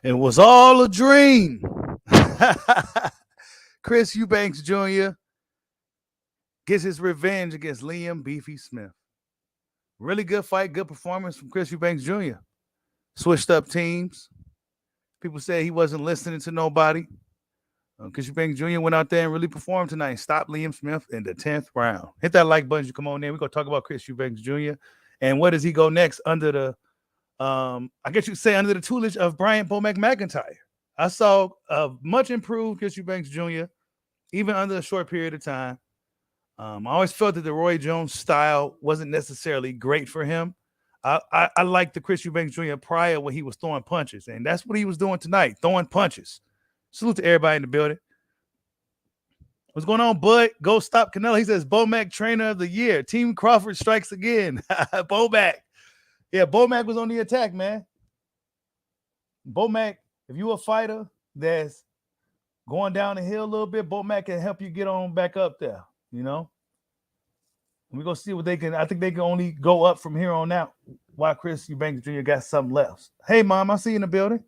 It was all a dream. Chris Eubanks Jr. gets his revenge against Liam Beefy Smith. Really good fight, good performance from Chris Eubanks Jr. Switched up teams. People said he wasn't listening to nobody. Chris Eubanks Jr. went out there and really performed tonight and stopped Liam Smith in the 10th round. Hit that like button. You come on in. We're going to talk about Chris Eubanks Jr. And where does he go next under the I guess you could say under the tutelage of Brian Bomac McIntyre. I saw a much improved Chris Eubanks Jr. even under a short period of time. I always felt that the Roy Jones style wasn't necessarily great for him. I liked the Chris Eubanks Jr. prior when he was throwing punches, and that's what he was doing tonight, throwing punches. Salute to everybody in the building. What's going on, Bud? Go stop Canelo. He says Bomac Trainer of the Year. Team Crawford strikes again. Bomac. Yeah, Bomac was on the attack, man. Bomac, if you a fighter that's going down the hill a little bit, Bomac can help you get on back up there, you know? We're going to see what they can. I think they can only go up from here on out while Chris Eubanks Jr. got something left. Hey, Mom, I see you in the building.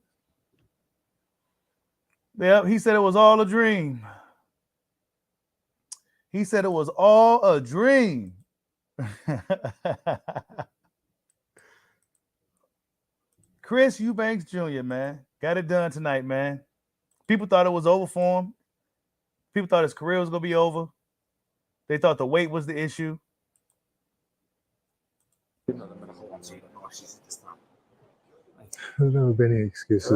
Yeah, he said it was all a dream. He said it was all a dream. Chris Eubanks Jr., man, got it done tonight, man. People thought it was over for him. People thought his career was going to be over. They thought the weight was the issue. There's never been any excuses,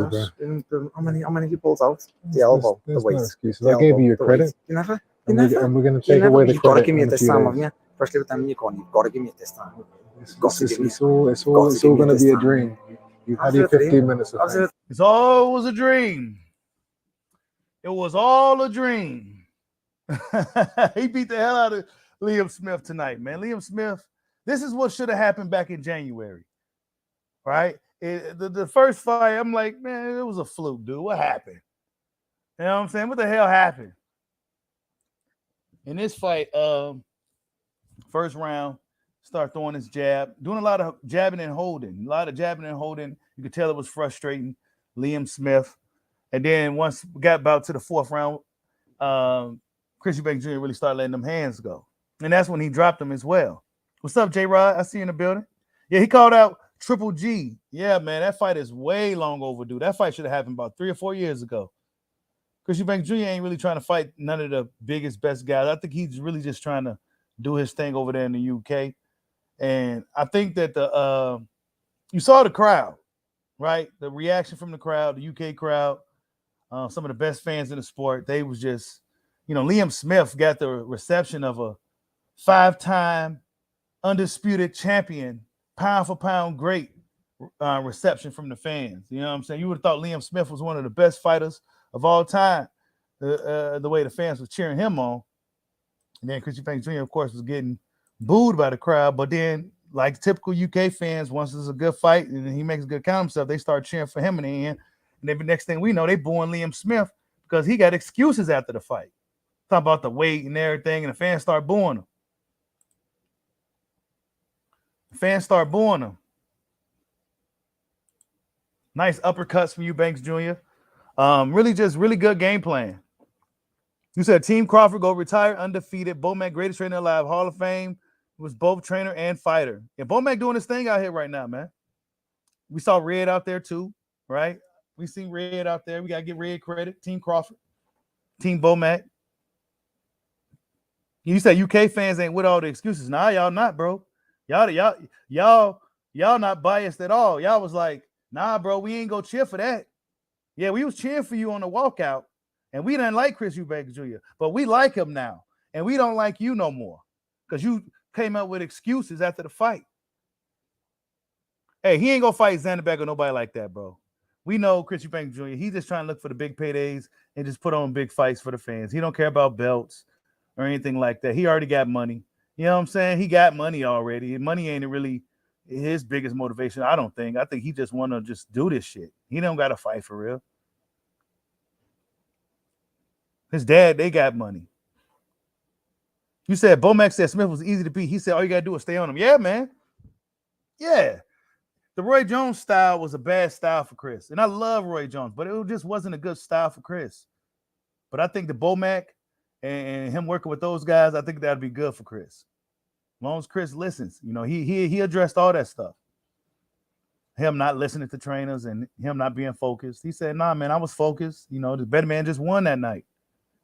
bro. How many he pulls out? The elbow, There's the waist. no excuses. The I gave elbow, you your the credit, waist. You never? and we're going to take away the You gotta credit give me in a a test few time of days. me. First little time you call, you gotta give me a test time. It's all going to be a dream. You had your 15 minutes of fame. It's all was a dream. It was all a dream. He beat the hell out of Liam Smith tonight, man. Liam Smith, this is what should have happened back in January, right? The first fight, I'm like, man, it was a fluke, dude. What happened? You know what I'm saying? What the hell happened? In this fight, first round, start throwing his jab, doing a lot of jabbing and holding. You could tell it was frustrating Liam Smith. And then once we got about to the fourth round, Chris Eubanks Jr. really started letting them hands go. And that's when he dropped them as well. What's up, J-Rod? I see you in the building. Yeah, he called out Triple G. Yeah, man, that fight is way long overdue. That fight should have happened about 3 or 4 years ago. Chris Eubanks Jr. ain't really trying to fight none of the biggest, best guys. I think he's really just trying to do his thing over there in the UK. And I think that you saw the crowd, right? The reaction from the crowd, the UK crowd, some of the best fans in the sport. They was just, Liam Smith got the reception of a 5-time undisputed champion, pound for pound great reception from the fans. You know what I'm saying? You would have thought Liam Smith was one of the best fighters of all time, the way the fans were cheering him on. And then Chris Eubanks Jr., of course, was getting booed by the crowd. But then, like typical UK fans, once it's a good fight and he makes a good count himself, they start cheering for him in the end. And then the next thing we know, they booing Liam Smith because he got excuses after the fight. Talk about the weight and everything, and the fans start booing him. Nice uppercuts from Eubanks Jr. Really good game plan. You said Team Crawford go retire undefeated. Bomac, greatest trainer alive, Hall of Fame. Was both trainer and fighter. Yeah, Bomac doing his thing out here right now, man. We saw Red out there too, right? We seen Red out there. We got to give Red credit. Team Crawford, Team Bomac. You said UK fans ain't with all the excuses. Nah, y'all not, bro. Y'all not biased at all. Y'all was like, nah, bro, we ain't go cheer for that. Yeah, we was cheering for you on the walkout, and we didn't like Chris Eubanks Jr., but we like him now, and we don't like you no more because you came up with excuses after the fight. Hey, he ain't gonna fight Zanderbeck or nobody like that, bro. We know Chris Eubanks Jr., he's just trying to look for the big paydays and just put on big fights for the fans. He don't care about belts or anything like that. He already got money. You know what I'm saying? He got money already. Money ain't really his biggest motivation, I don't think. I think he just want to just do this shit. He don't got to fight for real. His dad, they got money. You said Bomac said Smith was easy to beat. He said all you got to do is stay on him. Yeah, man. Yeah. the Roy Jones style was a bad style for Chris. And I love Roy Jones, but it just wasn't a good style for Chris. But I think the Bomac and him working with those guys, I think that'd be good for Chris. As long as Chris listens, he addressed all that stuff. Him not listening to trainers and him not being focused. He said, nah, man, I was focused. The better man just won that night.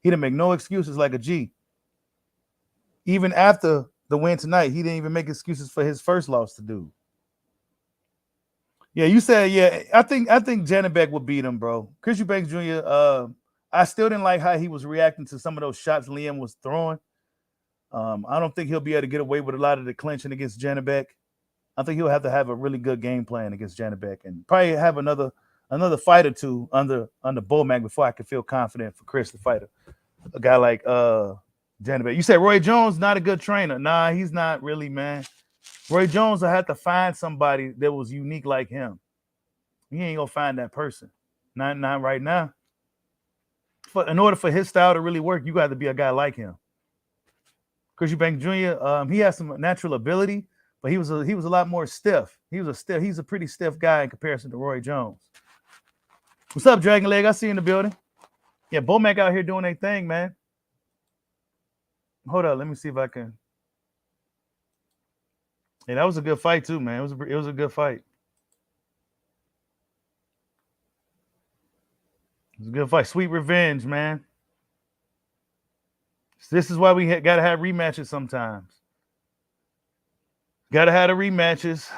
He didn't make no excuses like a G. Even after the win tonight, he didn't even make excuses for his first loss to do. Yeah, you said, yeah, I think Janibek would beat him, bro. Chris Eubanks Jr., I still didn't like how he was reacting to some of those shots Liam was throwing. I don't think he'll be able to get away with a lot of the clinching against Janibek. I think he'll have to have a really good game plan against Janibek and probably have another fight or two under Bomac before I can feel confident for Chris to fight a guy like Janibek. You said Roy Jones not a good trainer. Nah, he's not really, man. Roy Jones will have to find somebody that was unique like him. He ain't gonna find that person. Not right now. In order for his style to really work, you got to be a guy like him. Chris Eubanks Jr., he has some natural ability, but he was a lot more stiff. He's a pretty stiff guy in comparison to Roy Jones. What's up, Dragon Leg? I see you in the building. Yeah, Bomac out here doing their thing, man. Hold up, let me see if I can. Yeah, that was a good fight too, man. It was a good fight. It was a good fight. Sweet revenge, man. This is why we got to have rematches sometimes. Got to have the rematches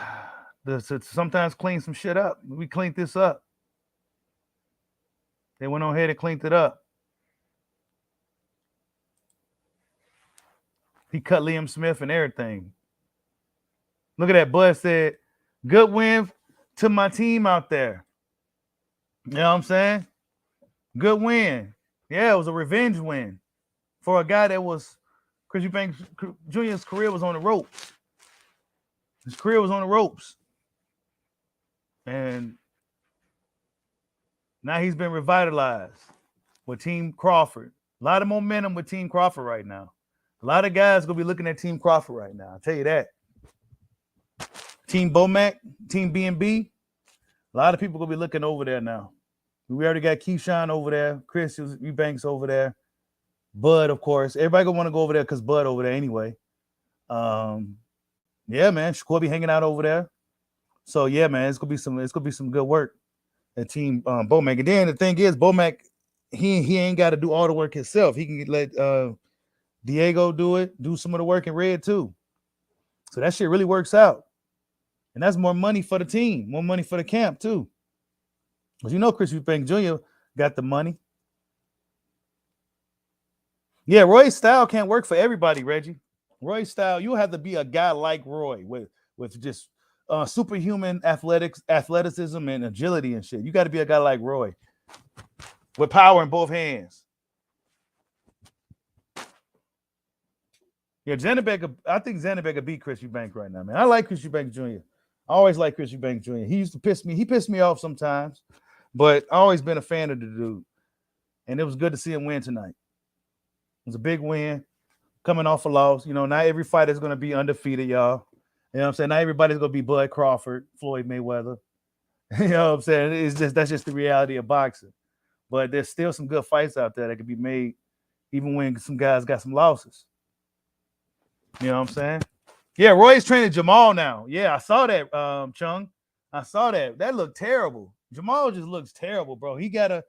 to sometimes clean some shit up. We cleaned this up. They went on ahead and cleaned it up. He cut Liam Smith and everything. Look at that. Bud said, good win to my team out there. You know what I'm saying? Good win. Yeah, it was a revenge win for a guy that was Chris Eubanks Jr.'s career was on the ropes. His career was on the ropes. And now he's been revitalized with Team Crawford. A lot of momentum with Team Crawford right now. A lot of guys going to be looking at Team Crawford right now. I'll tell you that. Team Bomac, Team B&B, a lot of people going to be looking over there now. We already got Keyshawn over there, Chris Eubanks over there, Bud, of course. Everybody going to want to go over there because Bud over there anyway. Yeah, man, Shakur be hanging out over there. So yeah, man, it's gonna be some good work at Team Bomac. And then the thing is, Bomac, he ain't got to do all the work himself. He can let Diego do some of the work in red too. So that shit really works out. And that's more money for the team, more money for the camp too. Because Chris Eubanks Jr. got the money. Yeah, Roy's style can't work for everybody, Reggie. Roy's style, you have to be a guy like Roy with just superhuman athleticism and agility and shit. You got to be a guy like Roy with power in both hands. Yeah, I think Janibek could beat Chris Eubanks right now, man. I like Chris Eubanks Jr. I always like Chris Eubanks Jr. He pissed me off sometimes, but I always been a fan of the dude. And it was good to see him win tonight. It was a big win, coming off a loss. Not every fight is going to be undefeated, y'all. You know what I'm saying? Not everybody's going to be Bud Crawford, Floyd Mayweather. You know what I'm saying? That's just the reality of boxing. But there's still some good fights out there that could be made, even when some guys got some losses. You know what I'm saying? Yeah, Roy's training Jamal now. Yeah, I saw that, Chung. I saw that. That looked terrible. Jamal just looks terrible, bro. He gotta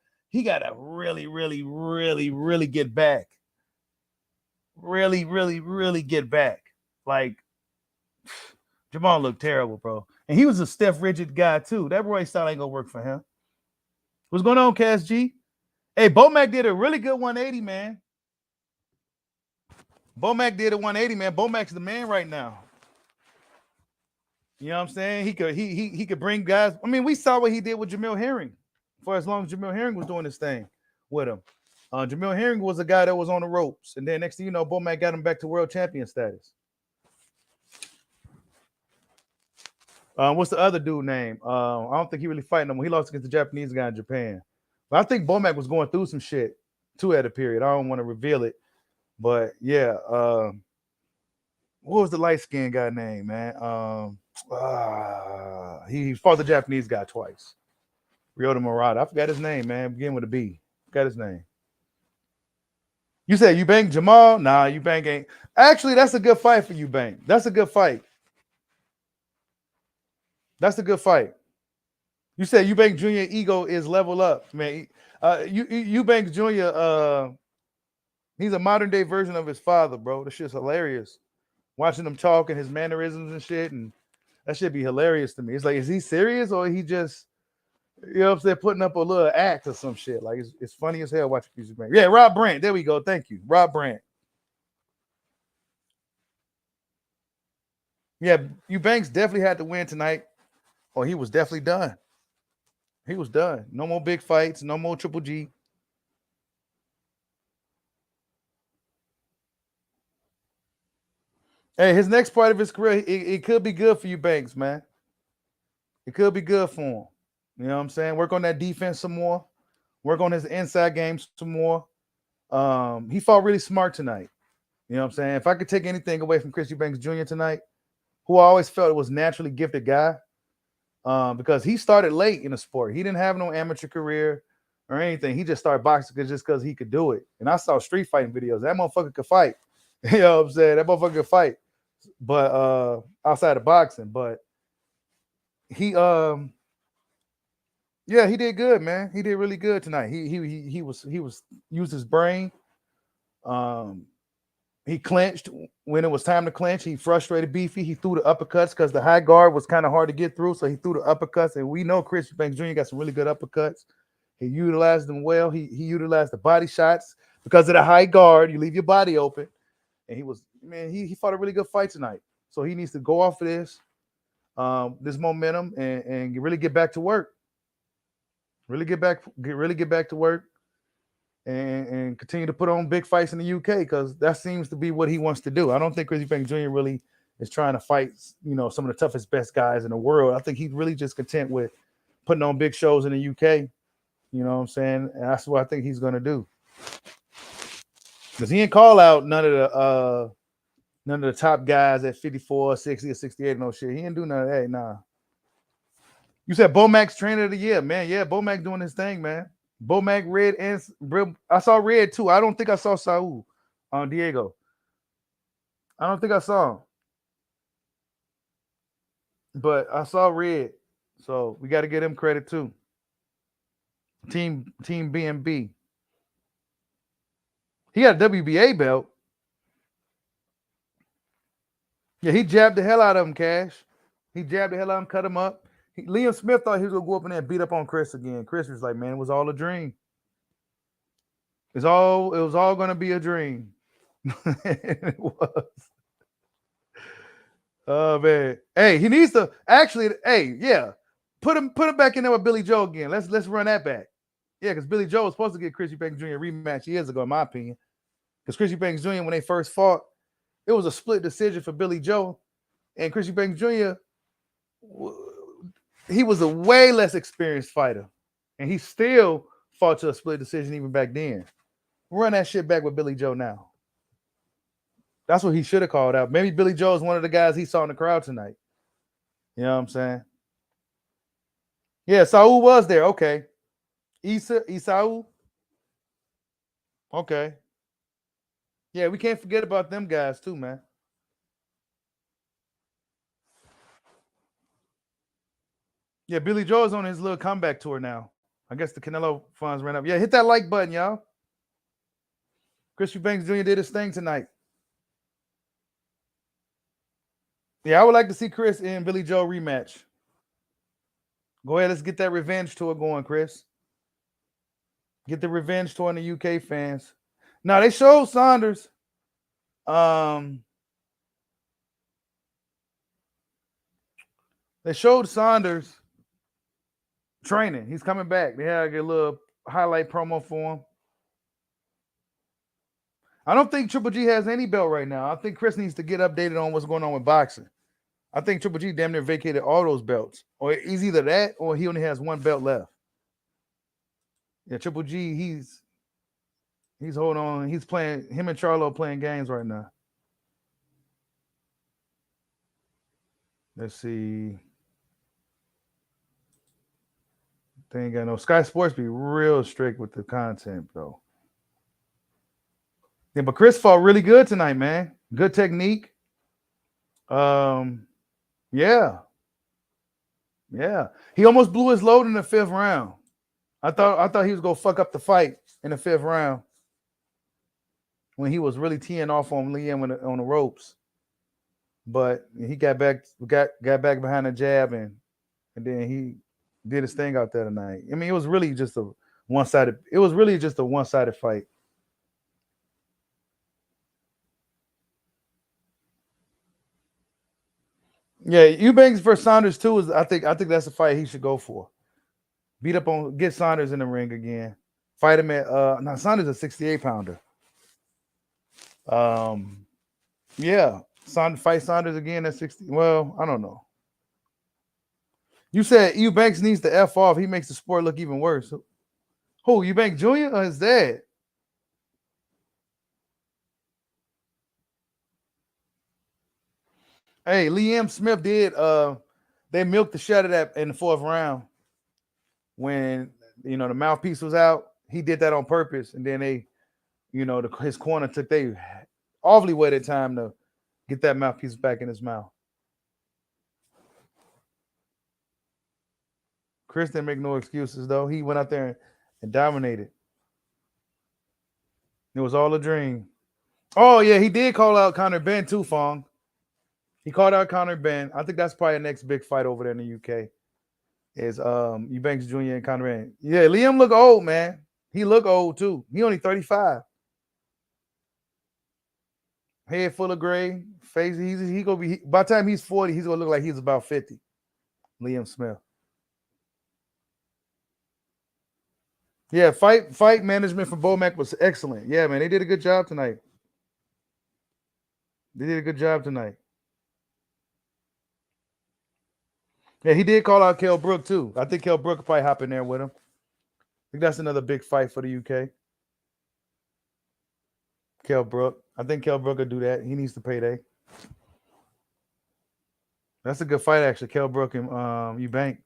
really, really, really, really get back. Really, really, really get back. Like, Jamal looked terrible, bro. And he was a stiff, rigid guy, too. That Roy style ain't gonna work for him. What's going on, Cass G? Hey, Bomac did a really good 180, man. Bomac did a 180, man. Bomac's the man right now. You know what I'm saying? He could bring guys. I mean, we saw what he did with Jamil Herring for as long as Jamil Herring was doing this thing with him. Jamil Herring was a guy that was on the ropes. And then next thing you know, Bomac got him back to world champion status. What's the other dude name? I don't think he really fighting him. He lost against the Japanese guy in Japan. But I think Bomac was going through some shit too at a period. I don't want to reveal it. But yeah, what was the light-skinned guy name, man? He fought the Japanese guy twice. Ryota Murata. I forgot his name, man. Begin with a B. Forgot his name. You said Eubank Jamal? Nah, Eubank ain't. Actually, that's a good fight for Eubank. That's a good fight. That's a good fight. You said Eubank Jr. ego is level up, man. Eubank Jr. He's a modern day version of his father, bro. This shit's hilarious. Watching him talk and his mannerisms and shit, and that should be hilarious to me. It's like, is he serious or he just, you know what I'm saying, putting up a little act or some shit? Like, it's funny as hell watching Eubank. Yeah, Rob Brandt. There we go. Thank you, Rob Brandt. Yeah, Eubanks definitely had to win tonight, or he was definitely done. He was done. No more big fights. No more Triple G. Hey, his next part of his career, it could be good for Eubanks, man. It could be good for him. You know what I'm saying? Work on that defense some more. Work on his inside game some more. He fought really smart tonight. You know what I'm saying? If I could take anything away from Chris Eubanks Jr. tonight, who I always felt was naturally gifted guy, because he started late in the sport. He didn't have no amateur career or anything. He just started boxing just because he could do it. And I saw street fighting videos. That motherfucker could fight. You know what I'm saying? That motherfucker could fight. But outside of boxing, but he yeah, he did good, man. He did really good tonight. He was used his brain. He clinched when it was time to clinch. He frustrated Beefy. He threw the uppercuts because the high guard was kind of hard to get through. So he threw the uppercuts, and we know Chris Eubanks Jr. got some really good uppercuts. He utilized them well. He utilized the body shots because of the high guard. You leave your body open, and he fought a really good fight tonight. So he needs to go off of this momentum and really get back to work. Really get back to work and continue to put on big fights in the UK, because that seems to be what he wants to do. I don't think Chris Eubank Jr. really is trying to fight, some of the toughest, best guys in the world. I think he's really just content with putting on big shows in the UK. You know what I'm saying? And that's what I think he's going to do. Because he didn't call out none of the top guys at 54, 60, or 68. No shit. He didn't do none of that. Nah. You said Bomac's trainer of the year, man. Yeah, Bomac doing his thing, man. Bomac, Red, and I saw Red too. I don't think I saw Saul on Diego. I don't think I saw him. But I saw Red. So we got to give him credit too. Team BMB. He got a WBA belt. Yeah, he jabbed the hell out of him, Cash. He jabbed the hell out of him, cut him up. Liam Smith thought he was going to go up in there and beat up on Chris again. Chris was like, man, it was all a dream. It was all going to be a dream. It was. Oh man. Hey, he needs to actually, put him back in there with Billy Joe again. Let's run that back. Yeah, because Billy Joe was supposed to get Chris Eubanks Jr. a rematch years ago, in my opinion. Because Chris Eubanks Jr., when they first fought, it was a split decision for Billy Joe. And Chris Eubanks Jr., he was a way less experienced fighter. And he still fought to a split decision even back then. Run that shit back with Billy Joe now. That's what he should have called out. Maybe Billy Joe is one of the guys he saw in the crowd tonight. You know what I'm saying? Yeah, Saul was there. Okay. Isau. Okay. Yeah, we can't forget about them guys too, man. Yeah, Billy Joe is on his little comeback tour now. I guess the Canelo funds ran up. Yeah, hit that like button, y'all. Chris Eubanks Jr. did his thing tonight. Yeah, I would like to see Chris and Billy Joe rematch. Go ahead, let's get that revenge tour going, Chris. Get the revenge tour in the UK, fans. Now, they showed Saunders. They showed Saunders training. He's coming back. They had a little highlight promo for him. I don't think Triple G has any belt right now. I think Chris needs to get updated on what's going on with boxing. I think Triple G damn near vacated all those belts. Or he's either that or he only has one belt left. Yeah, Triple G, he's holding on. He's playing, him and Charlo playing games right now. Let's see. They ain't got no Sky Sports be real strict with the content though. Yeah, but Chris fought really good tonight, man. Good technique. Um, yeah, yeah. He almost blew his load in the 5th round. I thought he was gonna fuck up the fight in the 5th round when he was really teeing off on Liam on the ropes. But he got back behind the jab and then he did his thing out there tonight. I mean, it was really just a one-sided. It was really just a one-sided fight. Yeah, Eubanks versus Saunders too is. I think that's a fight he should go for. Get Saunders in the ring again. Fight him at now Saunders a 68 pounder. Yeah, fight Saunders again at 60. Well, I don't know. You said Eubanks needs to F off. He makes the sport look even worse. Who, Eubank Jr. or his dad? Hey, Liam Smith did they milked the shit out of that in the 4th round when the mouthpiece was out. He did that on purpose, and then his corner took they awfully waited time to get that mouthpiece back in his mouth. Chris didn't make no excuses though. He went out there and dominated. It was all a dream. Oh yeah, he did call out Conor Benn too, Fong. He called out Conor Benn. I think that's probably the next big fight over there in the UK. Is Eubanks Jr. and Conor Benn. Yeah, Liam look old, man. He look old too. He only 35. Head full of gray, face. He gonna be by the time he's 40, he's gonna look like he's about 50. Liam Smith. Yeah, fight management for Bomac was excellent. Yeah, man, they did a good job tonight. Yeah, he did call out Kell Brook too. I think Kell Brook will probably hop in there with him. I think that's another big fight for the UK. Kell Brook. I think Kell Brook will do that. He needs the payday. That's a good fight, actually. Kell Brook and Eubank.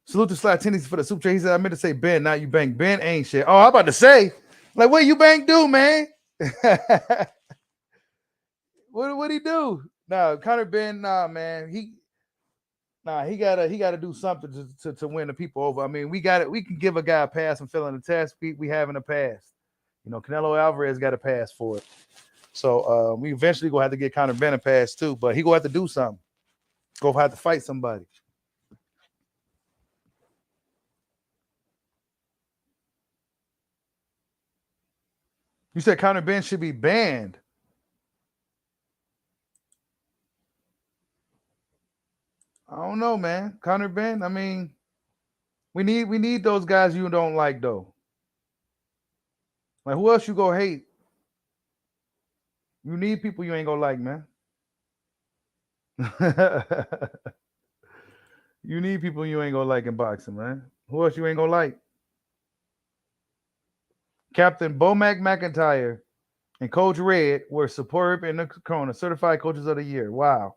Salute to Sly Tennis for the super chat. He said, I meant to say Ben, not Eubank. Ben ain't shit. Oh, I'm about to say, like, what Eubank do, man? What he do? Nah, Conor Ben, nah, man. He gotta do something to win the people over. I mean, we can give a guy a pass and fill in the test. We haven't a pass. Canelo Alvarez got a pass for it. So we eventually gonna have to get Conor Ben a pass too, but he gonna have to do something. Gonna have to fight somebody. You said Conor Ben should be banned. I don't know, man. Conor Ben, I mean, we need those guys you don't like though. Like who else you gonna hate? You need people you ain't gonna like, man. You need people you ain't gonna like in boxing, man. Who else you ain't gonna like? Captain Bomac McIntyre and Coach Red were superb in the corner, certified coaches of the year. Wow.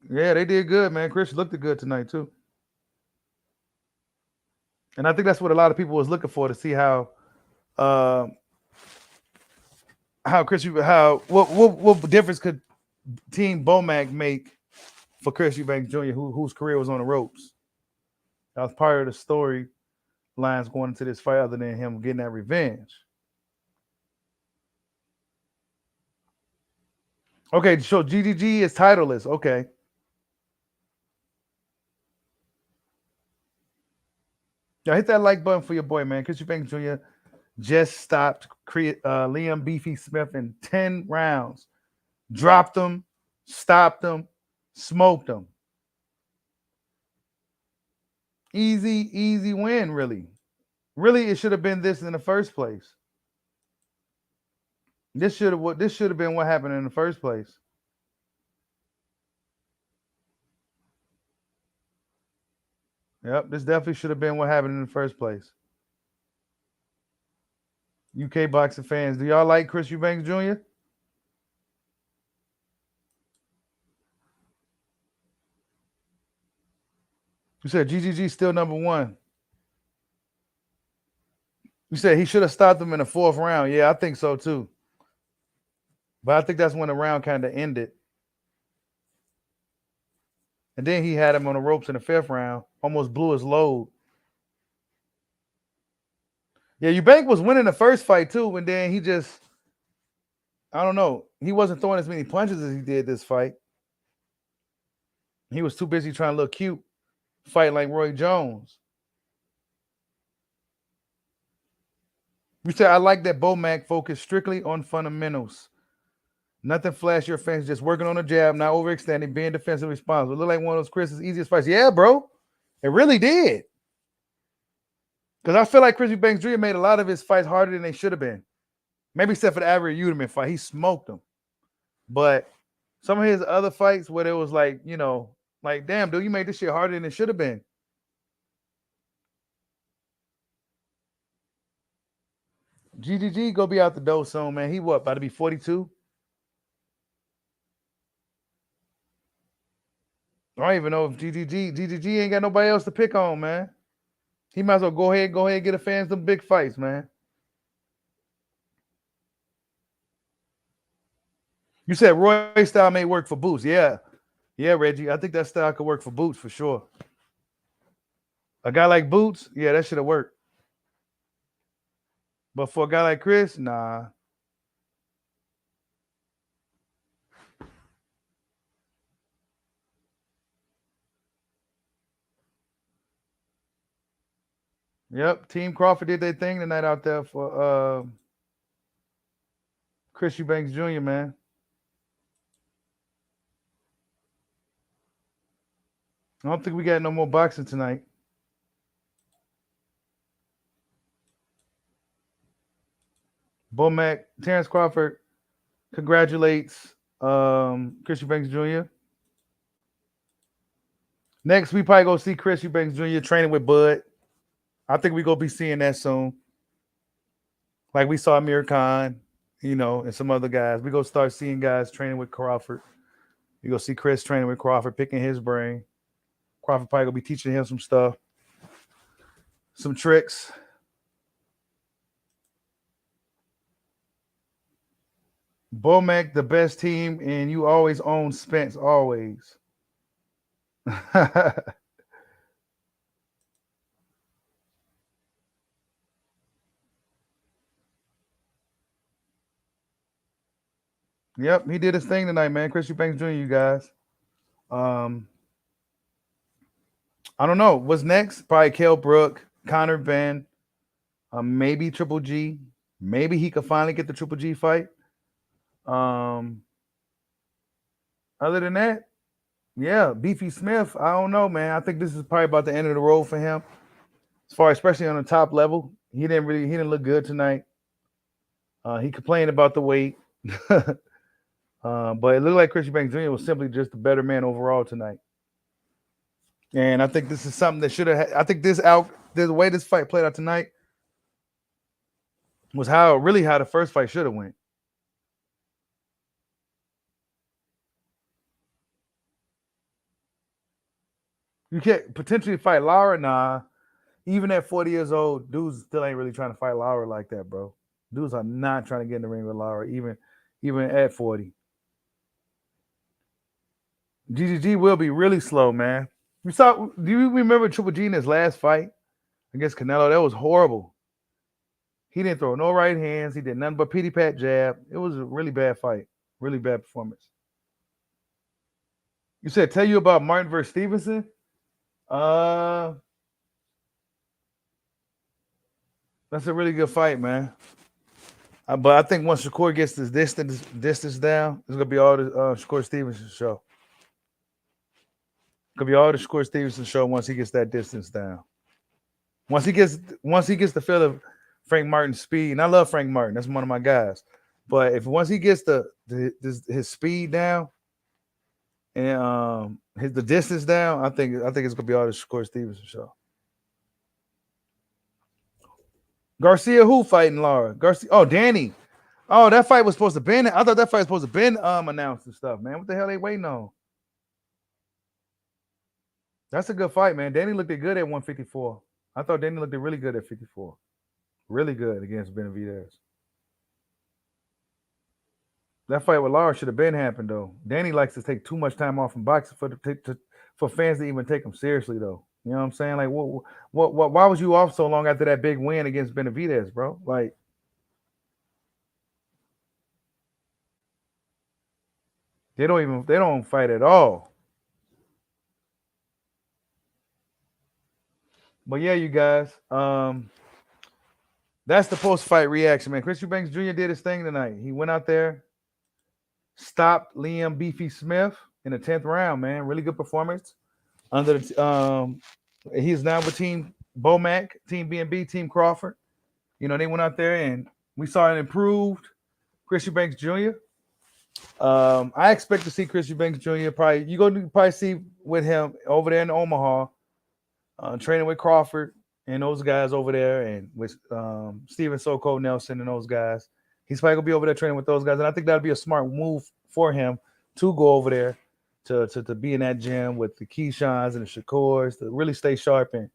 Yeah, they did good, man. Chris looked good tonight too. And I think that's what a lot of people was looking for to see what difference could Team Bomac make for Chris Eubanks Jr., whose career was on the ropes. That was part of the story lines going into this fight, other than him getting that revenge. Okay, so GGG is titleless. Okay. Now hit that like button for your boy, man. Chris Eubanks Jr. just stopped Liam Beefy Smith in 10 rounds. Dropped him, stopped him, smoked him. Easy win, really. Really, it should have been this in the first place. This should have been what happened in the first place. Yep, this definitely should have been what happened in the first place. UK boxing fans, do y'all like Chris Eubanks Jr.? You said GGG still number one. You said he should have stopped him in the 4th round. Yeah, I think so too. But I think that's when the round kind of ended. And then he had him on the ropes in the 5th round. Almost blew his load. Yeah, Eubank was winning the first fight too, and then he just, I don't know, he wasn't throwing as many punches as he did this fight. He was too busy trying to look cute, fighting like Roy Jones. You said, I like that Bomac focused strictly on fundamentals. Nothing flash your face, just working on a jab, not overextending, being defensive responsible. It looked like one of those Chris's easiest fights. Yeah, bro. It really did. Because I feel like Chris Eubanks Jr. made a lot of his fights harder than they should have been. Maybe except for the average Eubank fight. He smoked them. But some of his other fights where it was like, you know, like, damn, dude, you made this shit harder than it should have been. GGG go be out the door soon, man. He what, about to be 42? I don't even know if GGG ain't got nobody else to pick on, man. He might as well go ahead and get the fans some big fights, man. You said Roy style may work for Boots. Yeah. Yeah, Reggie. I think that style could work for Boots for sure. A guy like Boots, yeah, that should have worked. But for a guy like Chris, nah. Yep, Team Crawford did their thing tonight out there for Chris Eubanks Jr., man. I don't think we got no more boxing tonight. Bomac, Terrence Crawford congratulates Chris Eubanks Jr. Next, we probably go see Chris Eubanks Jr. training with Bud. I think we gonna be seeing that soon. Like we saw Amir Khan, you know, and some other guys. We go start seeing guys training with Crawford. You go see Chris training with Crawford, picking his brain. Crawford probably gonna be teaching him some stuff, some tricks. Bomac, the best team, and you always own Spence, always. Yep, he did his thing tonight, man. Chris Eubanks Jr., you guys. I don't know. What's next? Probably Kell Brook, Connor Ben, maybe Triple G. Maybe he could finally get the Triple G fight. Other than that, yeah, Beefy Smith. I don't know, man. I think this is probably about the end of the road for him. As far, especially on the top level, he didn't look good tonight. He complained about the weight, but it looked like Chris Eubanks Jr. was simply just a better man overall tonight. And I think this is something that should have. I think the way this fight played out tonight was how the first fight should have went. You can't potentially fight Lara, nah. Even at 40 years old, dudes still ain't really trying to fight Lara like that, bro. Dudes are not trying to get in the ring with Lara, even at 40. GGG will be really slow, man. Do you remember Triple G in his last fight against Canelo? That was horrible. He didn't throw no right hands. He did nothing but pity pat jab. It was a really bad fight. Really bad performance. You said tell you about Martin versus Stevenson? That's a really good fight, man. But I think once Shakur gets this distance down, it's gonna be all the Shakur Stevenson show. Could be all the Shakur Stevenson show once he gets that distance down. Once he gets the feel of Frank Martin's speed, and I love Frank Martin, that's one of my guys. But once he gets his speed down and the distance down, I think it's gonna be all the Shakur Stevenson show. Garcia, who fighting Lara? Garcia. Oh, Danny. Oh, that fight was supposed to been. I thought that fight was supposed to been announced and stuff, man. What the hell they waiting on? That's a good fight, man. Danny looked good at 154. I thought Danny looked really good at 54. Really good against Benavidez. That fight with Lara should have been happened though. Danny likes to take too much time off from boxing for fans to even take him seriously though. You know what I'm saying? Like, what? Why was you off so long after that big win against Benavidez, bro? Like, they don't fight at all. But yeah, you guys, that's the post-fight reaction, man. Chris Eubanks Jr. did his thing tonight. He went out there, stopped Liam Beefy Smith in the 10th round, man. Really good performance. Under the he's now with Team Bomac, Team BNB, Team Crawford. You know, they went out there and we saw an improved Chris Eubanks Jr. I expect to see Chris Eubanks Jr. probably see with him over there in Omaha, training with Crawford and those guys over there, and with Steven Soko Nelson and those guys. He's probably gonna be over there training with those guys, and I think that'd be a smart move for him to go over there to be in that gym with the Keishans and the Shakurs to really stay sharp and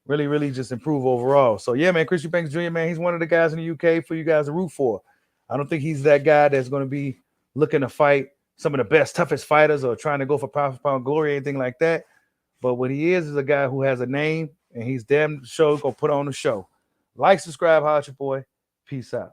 really just improve overall. So yeah, man, Chris Eubanks Jr., man, he's one of the guys in the UK for you guys to root for. I don't think he's that guy that's going to be looking to fight some of the best, toughest fighters or trying to go for pound for pound glory or anything like that. But what he is a guy who has a name, and he's damn sure going to put on the show. Like, subscribe, holla at your boy. Peace out.